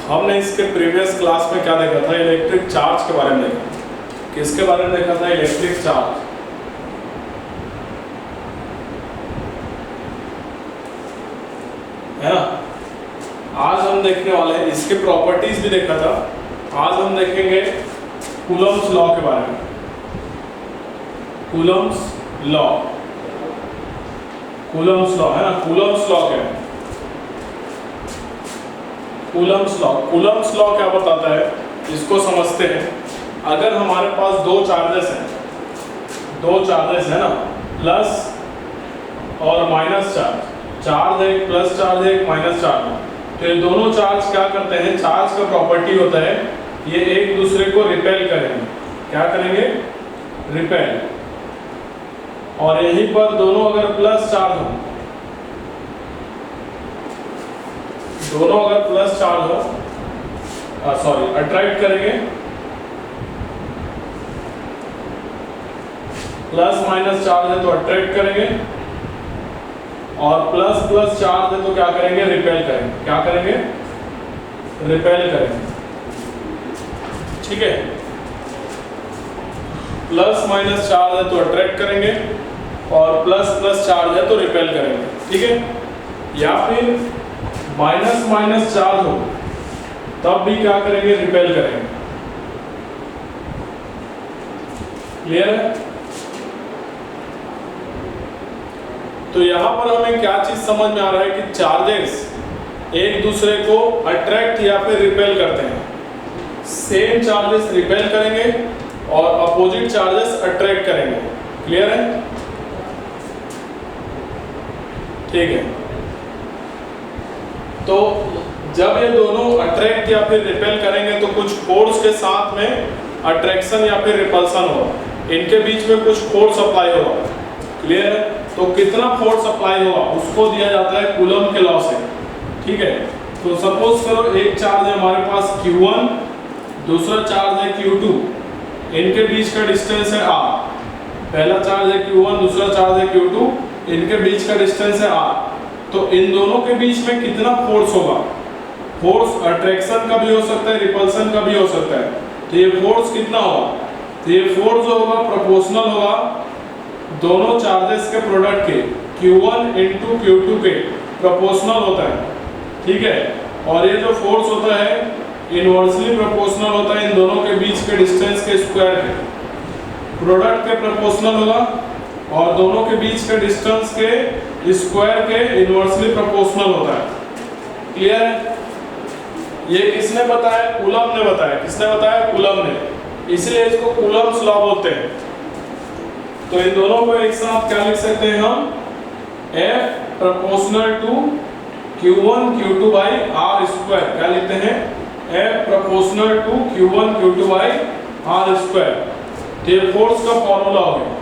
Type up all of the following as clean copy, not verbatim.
हमने इसके previous class में क्या देखा था, इलेक्ट्रिक चार्ज के बारे में देखा। किसके बारे में देखा था? Electric charge. है ना। आज हम देखने वाले हैं, इसके प्रॉपर्टीज भी देखा था। आज हम देखेंगे कूलम्स लॉ के बारे में। कूलम्स लॉ, कूलम्स लॉ है ना। कूलम्स लॉ क्या है? कूलम्स लॉ, कूलम्स लॉ क्या बताता है इसको समझते हैं। अगर हमारे पास दो चार्जेस है ना, प्लस और माइनस चार्ज है, एक प्लस चार्ज है, एक माइनस चार्ज है। तो ये दोनों चार्ज क्या करते हैं? चार्ज का प्रॉपर्टी होता है ये एक दूसरे को रिपेल करेंगे। क्या करेंगे? रिपेल। और यहीं पर दोनों अगर प्लस चार्ज हो, दोनों अगर प्लस चार्ज हो, अट्रैक्ट करेंगे। प्लस माइनस चार्ज है तो अट्रैक्ट करेंगे, और प्लस प्लस चार्ज है तो क्या करेंगे? रिपेल करेंगे। क्या करेंगे? रिपेल करेंगे। ठीक है। प्लस माइनस चार्ज है तो अट्रैक्ट करेंगे, और प्लस प्लस चार्ज है तो रिपेल करेंगे। ठीक है। या फिर माइनस माइनस चार्ज हो तब भी क्या करेंगे? रिपेल करेंगे। क्लियर है? तो यहां पर हमें क्या चीज समझ में आ रहा है कि चार्जेस एक दूसरे को अट्रैक्ट या फिर रिपेल करते हैं। सेम चार्जेस रिपेल करेंगे और अपोजिट चार्जेस अट्रैक्ट करेंगे। क्लियर है? ठीक है। तो जब ये दोनों अट्रैक्ट या फिर रिपेल करेंगे तो कुछ फोर्स के साथ में अट्रैक्शन या फिर रिपल्सन होगा। इनके बीच में कुछ फोर्स अप्लाई होगा। क्लियर है? तो कितना फोर्स अप्लाई होगा उसको दिया जाता है कूलम के लॉ से। ठीक है। तो सपोज करो एक चार्ज है हमारे पास Q1, दूसरा चार्ज है Q2। इनके बीच का डिस्टेंस है r। पहला चार्ज है Q1, दूसरा चार्ज है Q2, इनके बीच का डिस्टेंस है r। तो इन दोनों के बीच में कितना फोर्स होगा? फोर्स अट्रैक्शन का भी हो सकता है, रिपल्सन का भी हो सकता है। तो ये फोर्स कितना होगा? तो ये फोर्स जो होगा प्रोपोर्शनल होगा दोनों चार्जेस के प्रोडक्ट के, Q1 into Q2 के प्रोपोर्शनल होता है। ठीक है। और ये जो फोर्स होता है इनवर्सली प्रोपोर्शनल होता है इन दोनों के बीच के डिस्टेंस के स्क्वायर के। प्रोडक्ट के प्रोपोर्शनल होगा और दोनों के बीच के डिस्टेंस के स्क्वायर के इनवर्सली प्रोपोर्शनल होता है। क्लियर है? ये किसने बताया? कूलम ने बताया। किसने बताया? कूलम ने। इसलिए इसको कूलम्स लॉ बोलते हैं। तो इन दोनों को एक साथ क्या लिख सकते हैं हम? F proportional to Q1 Q2 by R square. क्या लिखते हैं? F proportional to Q1 Q2 by R square. ये फोर्स का फॉर्मूला हो गया।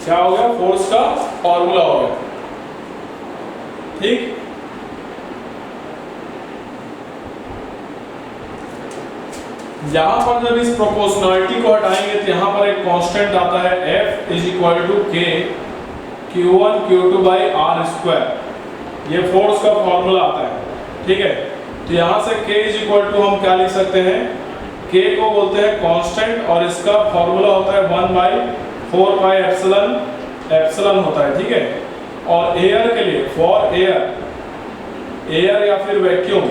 क्या हो गया? फोर्स का फॉर्मूला हो गया। ठीक। यहां पर जब इस प्रोपोर्शनलिटी को हटाएंगे तो यहां पर एक कांस्टेंट आता है F is equal to K Q1 Q2 by R square. ये फोर्स का फॉर्मूला आता है। ठीक है। तो यहां से K इज इक्वल टू हम क्या लिख सकते हैं? K को बोलते हैं कांस्टेंट और इसका फॉर्मूला होता है 1/4 पाई एप्सिलॉन होता है। ठीक है। और एयर के लिए, फॉर एयर या फिर वैक्यूम,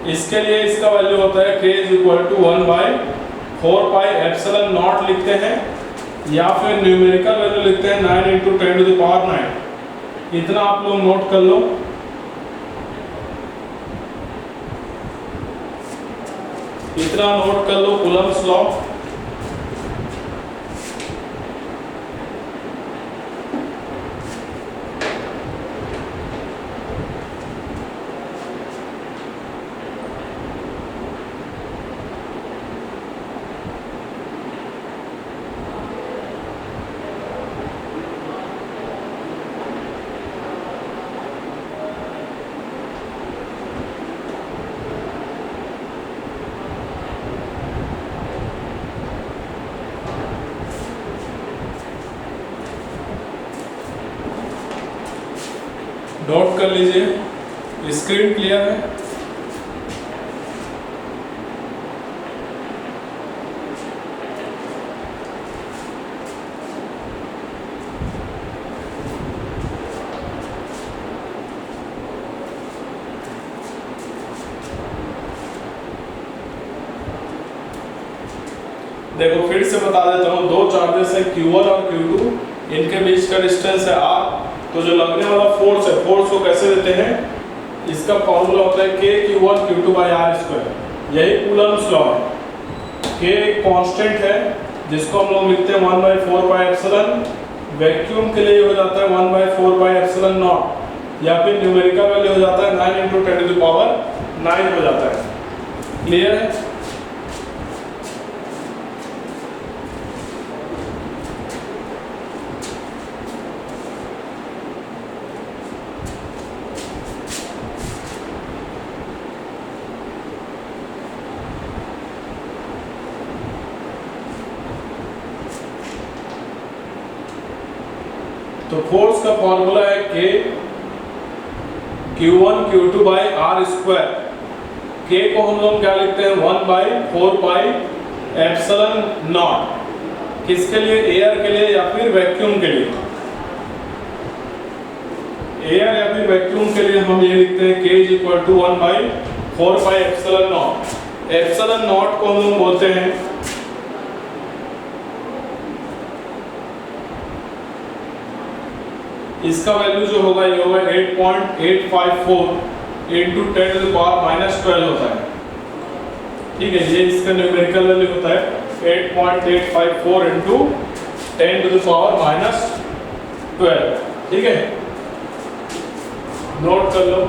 इसके लिए इसका वैल्यू होता है K is equal to 1/4 pi epsilon naught लिखते हैं, या फिर न्यूमेरिकल वैल्यू लिखते हैं 9 × 10⁹। इतना आप लोग नोट कर लो। इतना नोट कर लो कूलम्स लॉ। नोट कर लीजिए। स्क्रीन क्लियर है? देखो फिर से बता देता हूँ, दो चार्जेस है Q1 और Q2, इनके बीच का डिस्टेंस है R। तो जो लगने वाला फोर्स है, फोर्स को कैसे देते हैं, इसका फॉर्मूला होता है K Q1 Q2 by R square. यही कूलम्ब्स लॉ है। K एक कांस्टेंट है जिसको हम लोग लिखते हैं 1/4 पाई एप्सिलॉन। वैक्यूम के लिए हो जाता है 1/4 पाई एप्सिलॉन नॉट, या फिर न्यूमेरिकल वैल्यू हो जाता है 9 × 10⁹ हो जाता है। क्लियर है? तो फोर्स का फॉर्मूला है K Q1 Q2 by R square. K को हम लोग क्या लिखते हैं 1/4 पाई एप्सिलॉन नॉट। किसके लिए? एयर के लिए या फिर वैक्यूम के लिए? एयर या फिर वैक्यूम के लिए हम ये लिखते हैं K = 1/4 pi epsilon not. Epsilon not को हम लोग बोलते हैं इसका वैल्यू जो होगा ये होगा 8.854 × 10⁻⁻12 होता है। ठीक है, ये इसका न्यूमेरिकल वैल्यू होता है 8.854 × 10⁻⁻12। ठीक है, नोट कर लो।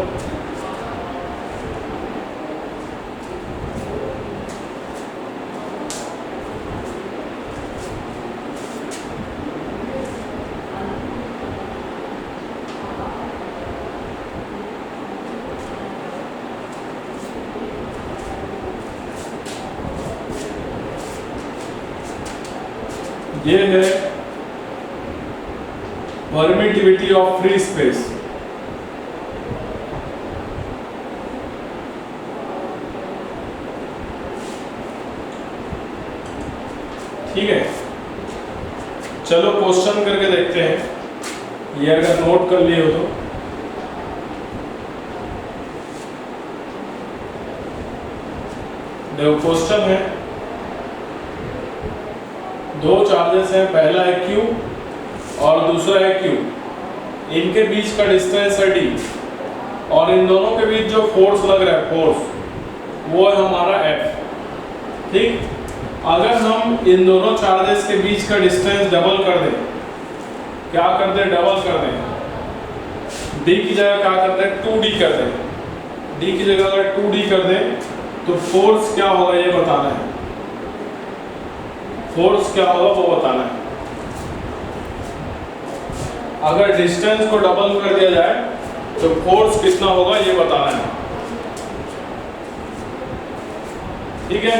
ये है परमिटिविटी ऑफ फ्री स्पेस। ठीक है, चलो क्वेश्चन करके देखते हैं, ये अगर नोट कर लिए हो तो। देखो क्वेश्चन है, दो चार्जेस हैं, पहला है Q और दूसरा है Q। इनके बीच का डिस्टेंस है D और इन दोनों के बीच जो फोर्स लग रहा है, फोर्स वो है हमारा F। ठीक, अगर हम इन दोनों चार्जेस के बीच का डिस्टेंस डबल कर दें, क्या कर दें? डबल कर दें। D की जगह क्या करते हैं? 2D कर दें। D की जगह अगर 2D कर दें तो फोर्स क्या होगा ये बताना है। फोर्स क्या होगा वो बताना है। अगर डिस्टेंस को डबल कर दिया जाए तो फोर्स कितना होगा ये बताना है। ठीक है,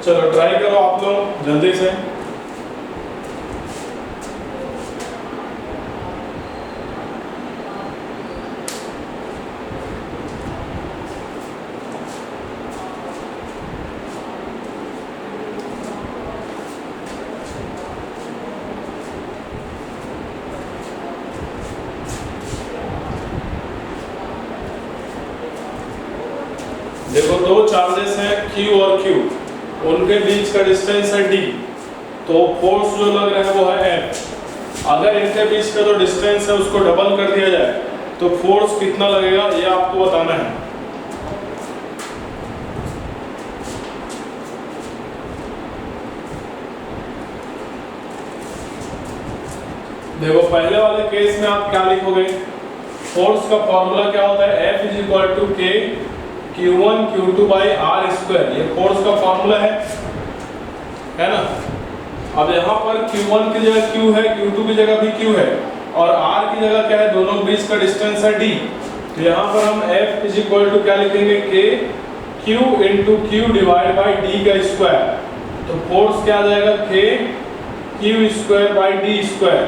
चलो ट्राई करो आप लोग जल्दी से। देखो दो चार्जेस हैं Q और Q, उनके बीच का डिस्टेंस है D, तो फोर्स जो लग रहा है वो है F। अगर इनके बीच का जो डिस्टेंस है उसको डबल कर दिया जाए तो फोर्स कितना लगेगा ये आपको बताना है। देखो पहले वाले केस में आप क्या लिखोगे? फोर्स का फॉर्मूला क्या होता है? F = K Q1 Q2 by R square. ये फोर्स का फॉर्मूला है ना। अब यहाँ पर Q1 की जगह Q है, Q2 की जगह भी Q है और R की जगह क्या है? दोनों के बीच का डिस्टेंस है D। तो यहाँ पर हम F = क्या लिखेंगे? K Q × Q divide by D का स्क्वायर। तो फोर्स क्या आ जाएगा? K Q² by D²।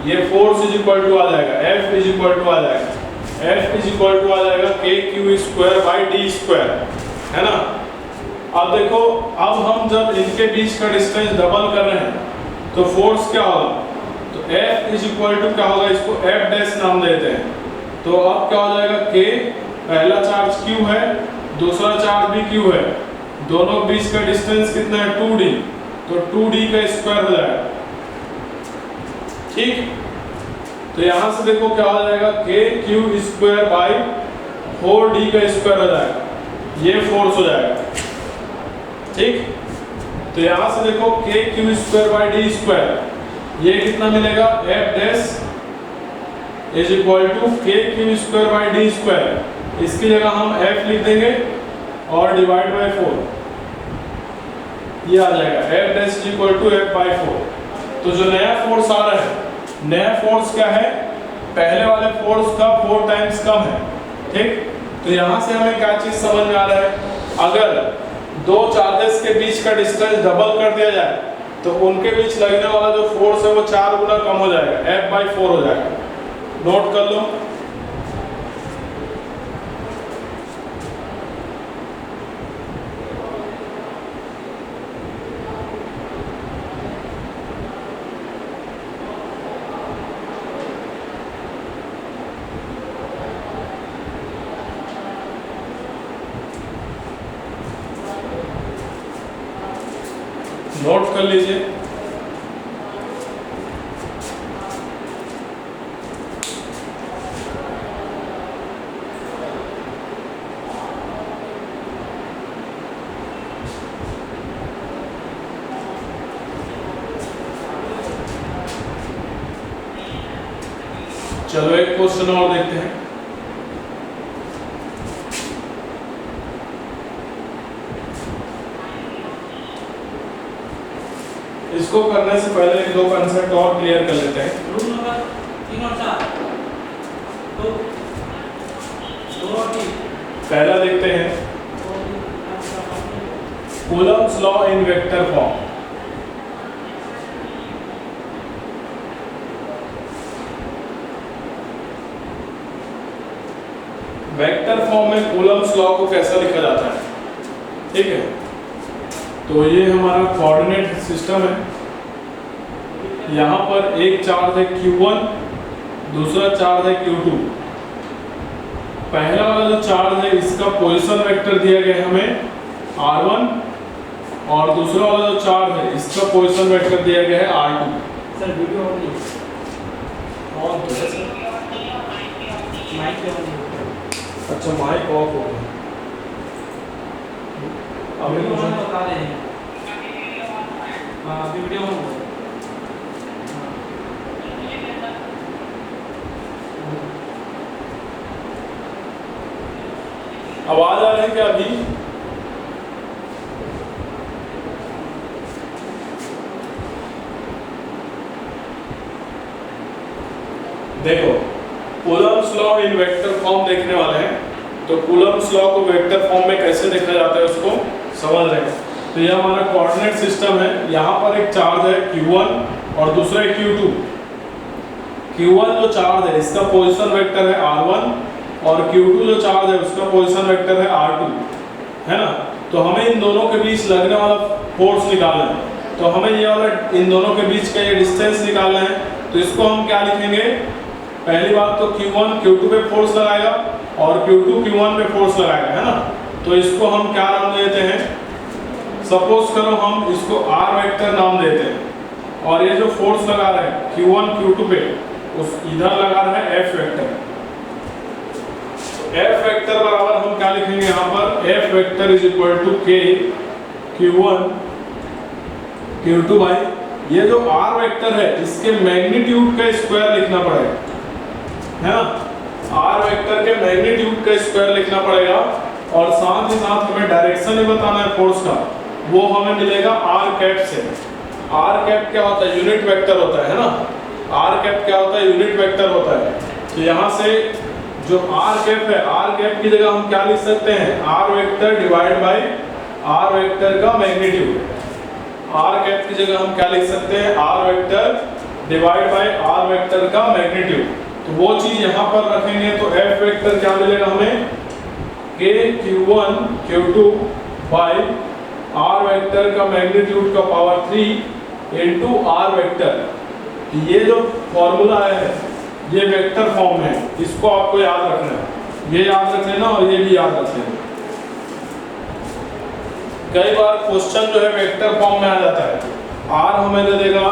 ये फोर्स = आ जाएगा, F = आ जाएगा। F इज इक्वल टू आ जाएगा के Q square by D square, है ना। अब देखो, अब हम जब इनके बीच का डिस्टेंस डबल कर रहे हैं तो फोर्स क्या होगा, तो F इज इक्वल टू क्या होगा, इसको F डैश नाम देते हैं। तो अब क्या हो जाएगा, K पहला चार्ज Q है, दूसरा चार्ज भी Q है, दोनों के बीच का डिस्टेंस कितना है 2D, तो 2D का स्क्वायर हो जाएगा, ठीक। तो यहां से देखो क्या हो जाएगा, के क्यू स्क्वायर बाई 4D का स्क्वायर हो जाएगा, ये फोर्स हो जाएगा, ठीक। तो यहां से देखो K Q square by D square, ये कितना मिलेगा, F dash is equal to K Q square by D square, इसकी जगह हम एफ लिख देंगे और डिवाइड बाई 4, ये आ जाएगा F dash is equal to F by 4। तो जो नया फोर्स आ रहा है, नया फोर्स क्या है, पहले वाले फोर्स का 4 टाइम्स कम है, ठीक। तो यहां से हमें क्या चीज समझ में आ रहा है, अगर दो चार्जेस के बीच का डिस्टेंस डबल कर दिया जाए तो उनके बीच लगने वाला जो फोर्स है वो 4 गुना कम हो जाएगा, F बाई 4 हो जाएगा, नोट कर लो। नोट कर लीजिए। चलो एक क्वेश्चन और देखते हैं। इसको करने से पहले एक दो कंसेप्ट और क्लियर कर लेते हैं। रूल नंबर 3 और 4 2 और 3 पहला देखते हैं, Coulomb's law in vector form. Vector form में कूलम्ब्स लॉ को कैसा लिखा जाता है, ठीक है। तो ये हमारा कोऑर्डिनेट सिस्टम है, यहाँ पर एक चार्ज है Q1, दूसरा चार्ज है Q2। पहला वाला जो चार्ज है इसका पोजीशन वेक्टर दिया गया है हमें R1, और दूसरा वाला जो चार्ज है इसका पोजीशन वेक्टर दिया गया है R2। सर वीडियो ऑन नहीं, ऑन तो है सर, माइक पे ऑन नहीं। अच्छा माइक ऑफ हो गया, अभी वीडियो ऑन कुछ बता रहे हैं। हां अभी वीडियो ऑन हो। आवाज आ रही है क्या अभी? देखो, Coulomb's law in vector form देखने वाले हैं, तो कूलम्ब्स लॉ को वेक्टर फॉर्म में कैसे देखा जाता है उसको समझ रहे हैं। तो ये हमारा कोऑर्डिनेट सिस्टम है, यहाँ पर एक चार्ज है Q1 और दूसरा है Q2। Q1 जो चार्ज है इसका पोजीशन वेक्टर है R1 और Q2 जो चार्ज है उसका पोजीशन वेक्टर है R2, है ना। तो हमें इन दोनों के बीच लगने वाला फोर्स निकालना है, तो हमें ये वाला इन दोनों के बीच का ये डिस्टेंस निकालना है। तो इसको हम क्या लिखेंगे, पहली बात तो Q1 Q2 पे फोर्स लगाएगा और Q2 Q1 पे फोर्स लगाएगा, है ना। तो इसको हम क्या नाम देते हैं, सपोज करो हम इसको R वेक्टर नाम देते हैं, और ये जो फोर्स लगा रहे हैं Q1 Q2 पे उस इधर लगा रहा है F वेक्टर। F वेक्टर बराबर हम क्या लिखेंगे यहाँ पर, F vector is equal to K Q1 Q2 by ये जो R वेक्टर है इसके मैग्नीट्यूड का स्क्वायर लिखना पड़ेगा, है ना। R वेक्टर के मैग्नीट्यूड का स्क्वायर लिखना पड़ेगा, और साथ ही साथ हमें डायरेक्शन ही बताना है फोर्स का, वो हमें मिलेगा R कैप से। R कैप क्या होता है, यूनिट वेक्टर होता है ना। R कैप क्या होता है, यूनिट वेक्टर होता है। तो यहाँ से जो R कैप है, R कैप की जगह हम क्या लिख सकते हैं, R vector divide by R vector का मैग्नीट्यूड। R कैप की जगह हम क्या लिख सकते हैं, R vector divide by R vector का मैग्नीट्यूड। तो तो वो चीज यहाँ पर रखेंगे तो F वेक्टर क्या मिलेगा हमें, K Q1 Q2 by R vector का मैग्नीट्यूड का पावर 3 इनटू R वेक्टर। ये जो फॉर्मूला है ये वेक्टर फॉर्म में है, इसको आपको याद रखना है, ये याद रख लेना और ये भी याद रख लेना। कई बार क्वेश्चन जो है वेक्टर फॉर्म में आ जाता है, R हमें दे देगा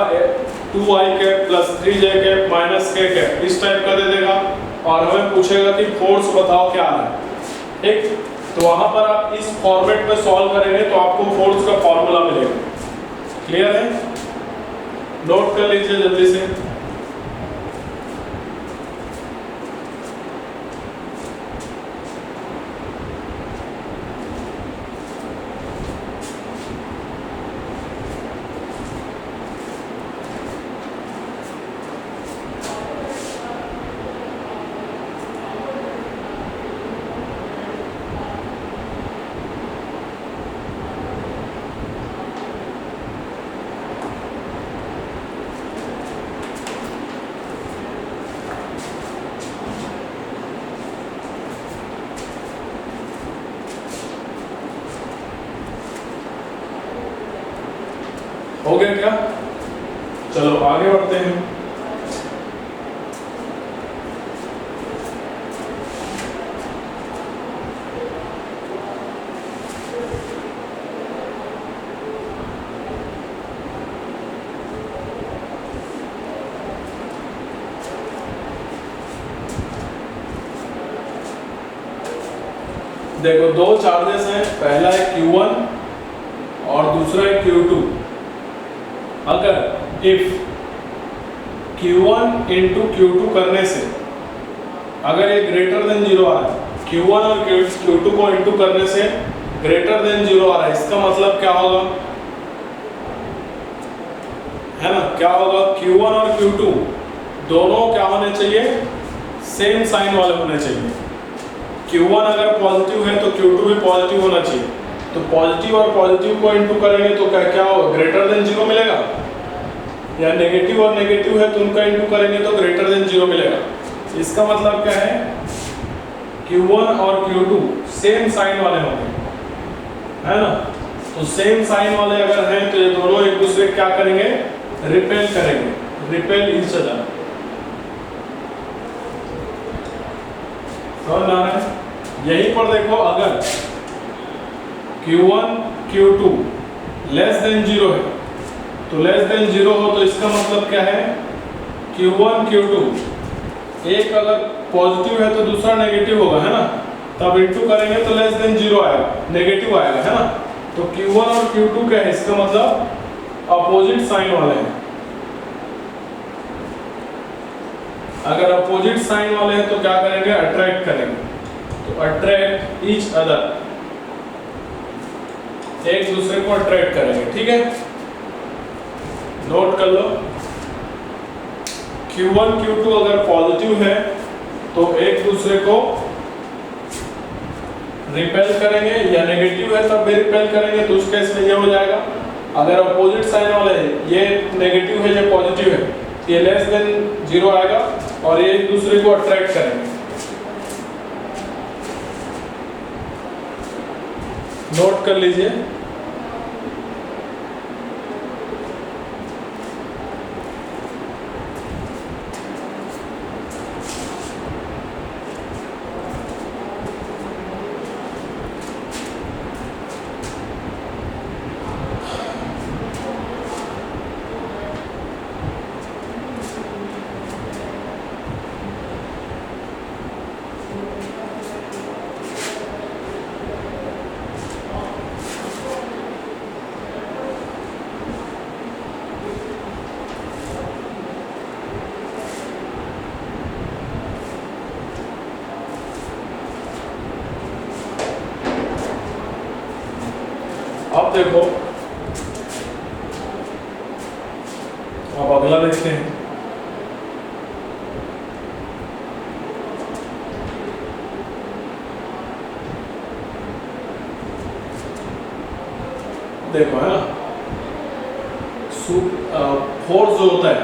2i cap plus 3j cap minus k cap, इस टाइप का दे देगा और हमें पूछेगा कि फोर्स बताओ क्या है, ठीक। तो वहां पर आप इस फॉर्मेट में सॉल्व करेंगे तो आपको फोर्स का फॉर्मूला मिलेगा। क्लियर है, नोट कर लीजिए जल्दी से। हो गया क्या, चलो आगे बढ़ते हैं। देखो दो चार्जेस हैं, पहला है Q1 और दूसरा है Q2। अगर इफ Q1 इंटू Q2 करने से अगर ये ग्रेटर देन 0 आ रहा है, Q1 और Q2 को इंटू करने से ग्रेटर देन 0 आ रहा है, इसका मतलब क्या होगा, है ना, क्या होगा, Q1 और Q2 दोनों क्या होने चाहिए, सेम साइन वाले होने चाहिए। Q1 अगर पॉजिटिव है तो Q2 भी पॉजिटिव होना चाहिए। तो पॉजिटिव और पॉजिटिव को इंटू करेंगे तो क्या होगा, ग्रेटर देन 0 मिलेगा, या नेगेटिव और नेगेटिव है तो उनका इंटू करेंगे तो ग्रेटर देन 0 मिलेगा। इसका मतलब क्या है, Q1 और Q2 सेम साइन वाले होंगे, है ना। तो सेम साइन वाले अगर हैं तो ये दोनों एक दूसरे क्या करेंगे, रिपेल करेंगे, रिपेल ईच अदर। समझ आ रहा है, यहीं पर देखो अगर Q1 Q2 लेस देन 0 है तो लेस देन 0 हो तो इसका मतलब क्या है, Q1 Q2 एक अगर पॉजिटिव है तो दूसरा नेगेटिव होगा, है ना, तब इंटू करेंगे तो लेस देन 0 आएगा, नेगेटिव आएगा, है ना। तो Q1 और Q2 क्या है, इसका मतलब अपोजिट साइन वाले हैं। अगर अपोजिट साइन वाले हैं तो क्या करेंगे, अट्रैक्ट करेंगे, तो अट्रैक्ट ईच अदर, एक दूसरे को अट्रैक्ट करेंगे, ठीक है। नोट कर लो, Q1 Q2 अगर पॉजिटिव है तो एक दूसरे को रिपेल करेंगे, या नेगेटिव है तब भी रिपेल करेंगे, तो उस केस में ये हो जाएगा। अगर अपोजिट साइन वाले हैं, ये नेगेटिव है ये पॉजिटिव है, ये लेस देन 0 आएगा और ये एक दूसरे को अट्रैक्ट करेंगे। नोट कर लीजिए। अब देखो, अब अगला देखते हैं। देखो है ना, फोर्स जो होता है,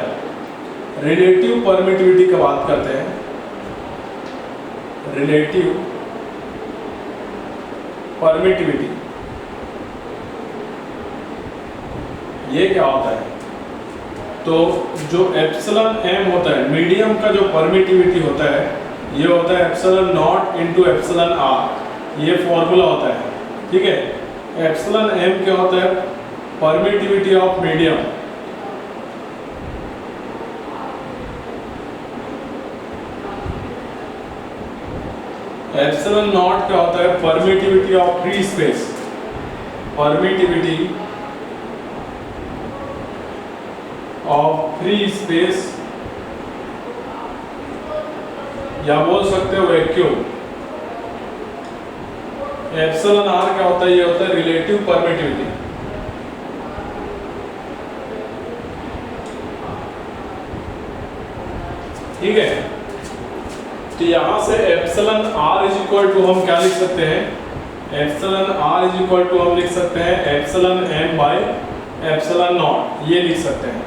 रिलेटिव परमिटिविटी की बात करते हैं। Relative permittivity. ये क्या होता है? तो जो एप्सिलॉन एम होता है, मीडियम का जो परमिटिविटी होता है, ये होता है epsilon naught into epsilon R. ये फॉर्मूला होता है, ठीक है। एप्सिलॉन एम क्या होता है? Permittivity of medium. Epsilon naught क्या होता है? Permittivity of free space. Permittivity of free space, या बोल सकते हो वैक्यूम। एप्सिलॉन आर क्या होता है? ये होता है रिलेटिव परमिटिविटी। ठीक है, तो यहां से epsilon R is equal to हम क्या लिख सकते हैं? Epsilon R is equal to हम लिख सकते हैं epsilon M by epsilon naught. ये लिख सकते हैं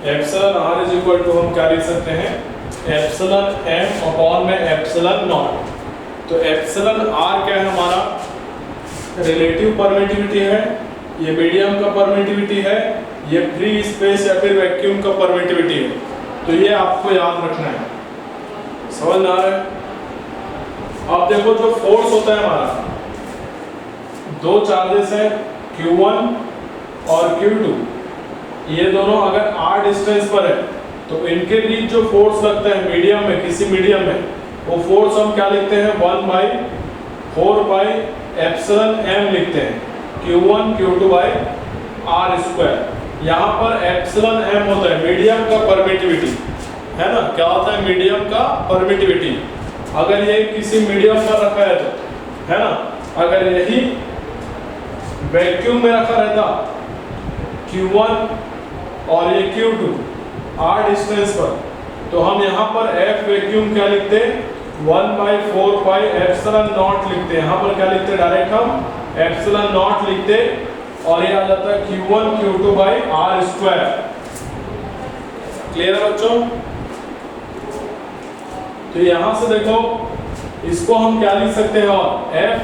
epsilon R is equal to हम क्या लिख सकते हैं? एप्सिलॉन एम अपॉन में एप्सिलॉन नॉट। तो एप्सिलॉन आर क्या है हमारा? रिलेटिव परमिटिविटी है, ये मीडियम का परमिटिविटी है, ये फ्री स्पेस या फिर वैक्यूम का परमिटिविटी है। तो ये आपको याद रखना है। समझ में आ रहा है? अब देखो जो फोर्स होता है हमारा, दो चार्जेस हैं Q1 और Q2। ये दोनों अगर r डिस्टेंस पर है तो इनके बीच जो फोर्स लगता है मीडियम में, किसी मीडियम में, वो फोर्स हम क्या लिखते हैं? 1/4 बाई एप्सिलॉन m लिखते हैं। Q1 Q2 by r square. यहाँ पर एप्सिलॉन m होता है मीडियम का परमिटिविटी, है ना? क्या होता है? मीडियम का परमिटिविटी। अगर ये किसी मीडियम पर रखा है तो, है ना? अगर यही वैक्यूम में रखा रहता Q1 और ये Q2 r डिस्टेंस पर, तो हम यहाँ पर F वैक्यूम क्या लिखते? 1/4 पाई एप्सिलॉन नॉट लिखते। यहाँ पर क्या लिखते? डायरेक्ट हम एप्सिलॉन नॉट लिखते, और ये आ जाता है Q1 Q2 by r square. Clear है बच्चों? तो यहां से देखो, इसको हम क्या लिख सकते हैं? और F